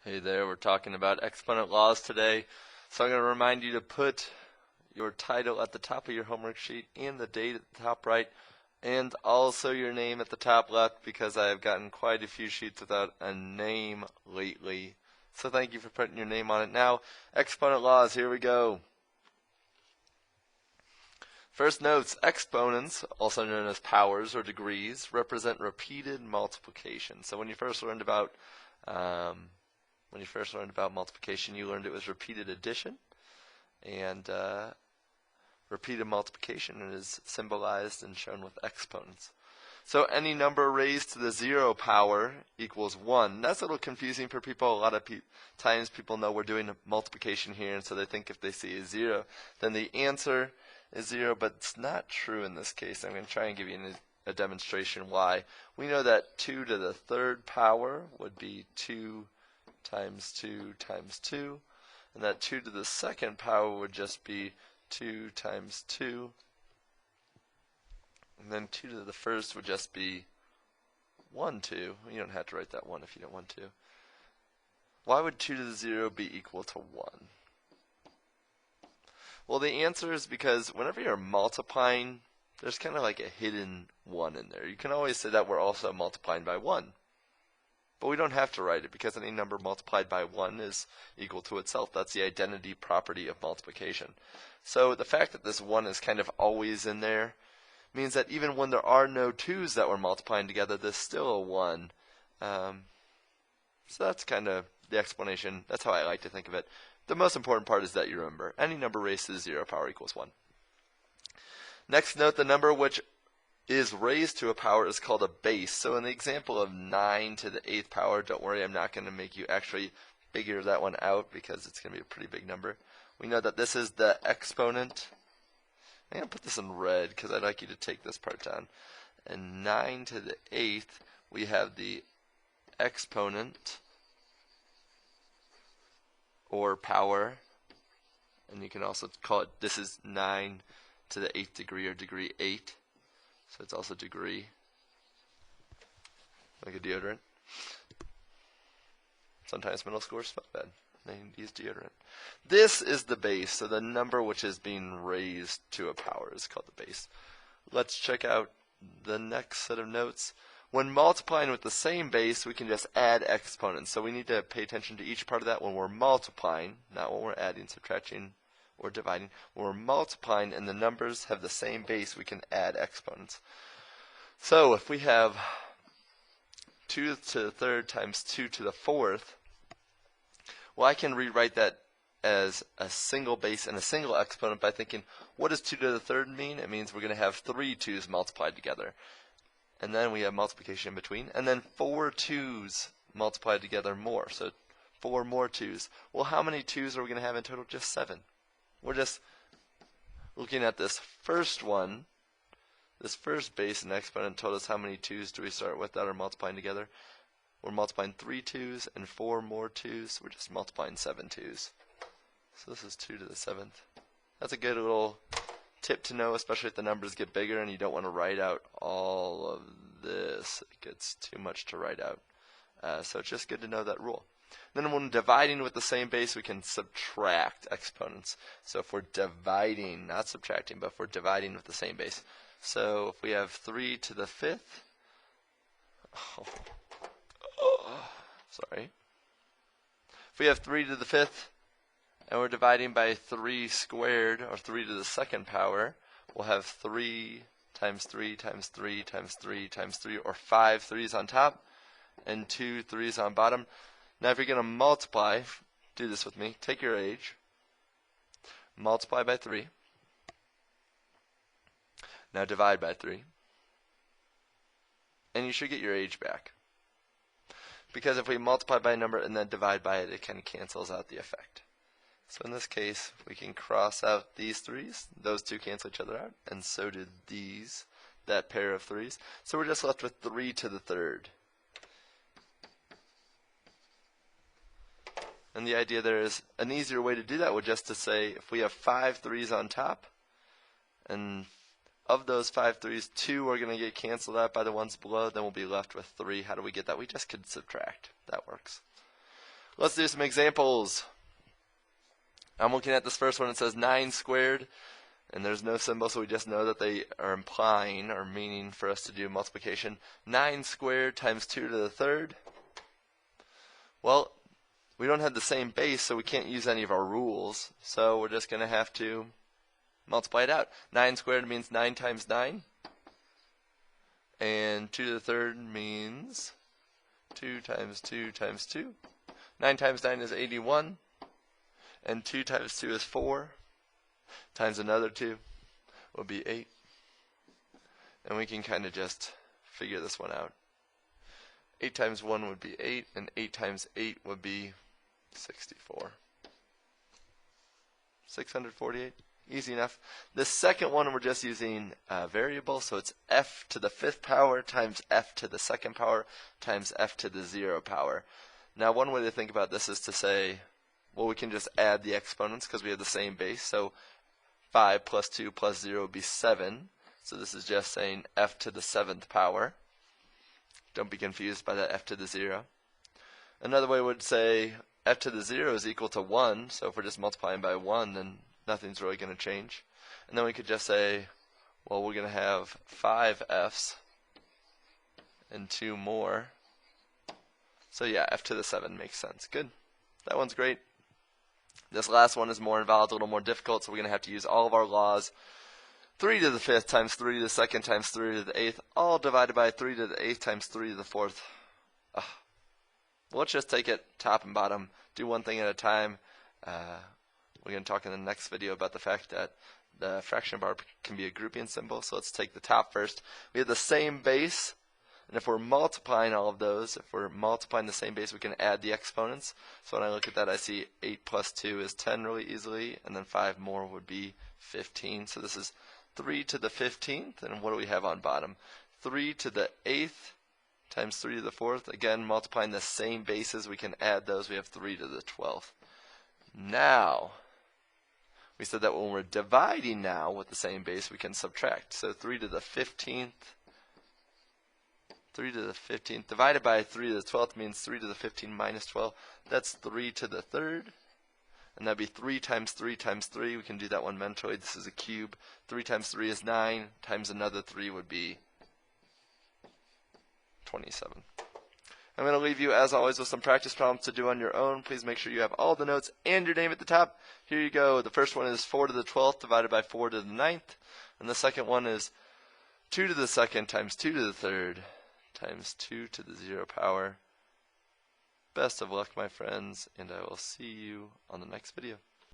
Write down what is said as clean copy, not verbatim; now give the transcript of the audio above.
Hey there, we're talking about exponent laws today. So I'm going to remind you to put your title at the top of your homework sheet and the date at the top right, and also your name at the top left, because I have gotten quite a few sheets without a name lately. So thank you for putting your name on it. Now, exponent laws, here we go. First notes, exponents, also known as powers or degrees, represent repeated multiplication. So when you first learned about multiplication, you learned it was repeated addition, and repeated multiplication is symbolized and shown with exponents. So any number raised to the 0 power equals 1. That's a little confusing for people. A lot of times people know we're doing multiplication here, and so they think if they see a 0, then the answer is 0, but it's not true in this case. I'm going to try and give you a demonstration why. We know that 2 to the 3rd power would be 2 times 2 times 2, and that 2 to the 2nd power would just be 2 times 2, and then 2 to the 1st would just be 1, 2. You don't have to write that 1 if you don't want to. Why would 2 to the 0 be equal to 1? Well, the answer is because whenever you're multiplying, there's kind of like a hidden 1 in there. You can always say that we're also multiplying by 1. But we don't have to write it, because any number multiplied by 1 is equal to itself. That's the identity property of multiplication. So the fact that this 1 is kind of always in there means that even when there are no 2's that we're multiplying together, there's still a 1. So that's kind of the explanation. That's how I like to think of it. The most important part is that you remember any number raised to the 0 power equals 1. Next, note the number which is raised to a power is called a base. So in the example of 9 to the 8th power, don't worry, I'm not going to make you actually figure that one out, because it's going to be a pretty big number. We know that this is the exponent. I'm going to put this in red because I'd like you to take this part down. And 9 to the 8th, we have the exponent, or power, and you can also call it, this is 9 to the 8th degree, or degree 8. So it's also degree, like a deodorant. Sometimes middle schoolers smell bad. They use deodorant. This is the base, so the number which is being raised to a power is called the base. Let's check out the next set of notes. When multiplying with the same base, we can just add exponents. So we need to pay attention to each part of that when we're multiplying, not when we're adding, subtracting, or dividing. When we're multiplying and the numbers have the same base, we can add exponents. So if we have 2 to the 3rd times 2 to the 4th, well, I can rewrite that as a single base and a single exponent by thinking, what does 2 to the 3rd mean? It means we're going to have 3 2's multiplied together. And then we have multiplication in between. And then 4 2's multiplied together more. So 4 more 2's. Well, how many 2's are we going to have in total? Just 7. We're just looking at this first one. This first base and exponent told us how many 2's do we start with that are multiplying together. We're multiplying 3 2's and 4 more 2's. We're just multiplying 7 2's. So this is 2 to the 7th. That's a good little tip to know, especially if the numbers get bigger and you don't want to write out all of this. It gets too much to write out. So it's just good to know that rule. Then when dividing with the same base, we can subtract exponents. So if we're dividing, not subtracting, but if we're dividing with the same base. So if we have 3 to the 5th, sorry. If we have 3 to the 5th, and we're dividing by 3 squared, or 3 to the 2nd power, we'll have 3 times 3 times 3 times 3 times 3, or 5 3's on top, and 2 3's on bottom. Now if you're going to multiply, do this with me. Take your age, multiply by 3. Now divide by 3. And you should get your age back. Because if we multiply by a number and then divide by it, it kind of cancels out the effect. So in this case, we can cross out these 3's. Those two cancel each other out, and so did these, that pair of 3's. So we're just left with 3 to the 3rd. And the idea there is an easier way to do that would just to say, if we have 5 3's on top, and of those 5 3's, 2 are going to get canceled out by the ones below, then we'll be left with 3. How do we get that? We just could subtract. That works. Let's do some examples. I'm looking at this first one. It says 9 squared, and there's no symbol, so we just know that they are implying or meaning for us to do multiplication. 9 squared times 2 to the third. Well, we don't have the same base, so we can't use any of our rules, so we're just going to have to multiply it out. 9 squared means 9 times 9, and 2 to the third means 2 times 2 times 2. 9 times 9 is 81, and 2 times 2 is 4, times another 2 will be 8. And we can kind of just figure this one out. 8 times 1 would be 8, and 8 times 8 would be 64. 648. Easy enough. The second one, we're just using a variable, so it's f to the 5th power times f to the 2nd power times f to the 0 power. Now, one way to think about this is to say, well, we can just add the exponents because we have the same base. So 5 plus 2 plus 0 would be 7. So this is just saying f to the 7th power. Don't be confused by that f to the 0. Another way would say f to the 0 is equal to 1. So if we're just multiplying by 1, then nothing's really going to change. And then we could just say, well, we're going to have 5 f's and 2 more. So yeah, f to the 7 makes sense. Good. That one's great. This last one is more involved, a little more difficult, so we're going to have to use all of our laws. 3 to the 5th times 3 to the 2nd times 3 to the 8th, all divided by 3 to the 8th times 3 to the 4th. Well, let's just take it top and bottom, do one thing at a time. We're going to talk in the next video about the fact that the fraction bar can be a grouping symbol, so let's take the top first. We have the same base, and if we're multiplying all of those, if we're multiplying the same base, we can add the exponents. So when I look at that, I see 8 plus 2 is 10 really easily, and then 5 more would be 15. So this is 3 to the 15th, and what do we have on bottom? 3 to the 8th times 3 to the 4th. Again, multiplying the same bases, we can add those. We have 3 to the 12th. Now, we said that when we're dividing now with the same base, we can subtract. So 3 to the 15th. 3 to the 15th divided by 3 to the 12th means 3 to the 15 minus 12. That's 3 to the 3rd. And that'd be 3 times 3 times 3. We can do that one mentally. This is a cube. 3 times 3 is 9. Times another 3 would be 27. I'm going to leave you, as always, with some practice problems to do on your own. Please make sure you have all the notes and your name at the top. Here you go. The first one is 4 to the 12th divided by 4 to the 9th. And the second one is 2 to the 2nd times 2 to the 3rd. Times 2 to the 0 power. Best of luck, my friends, and I will see you on the next video.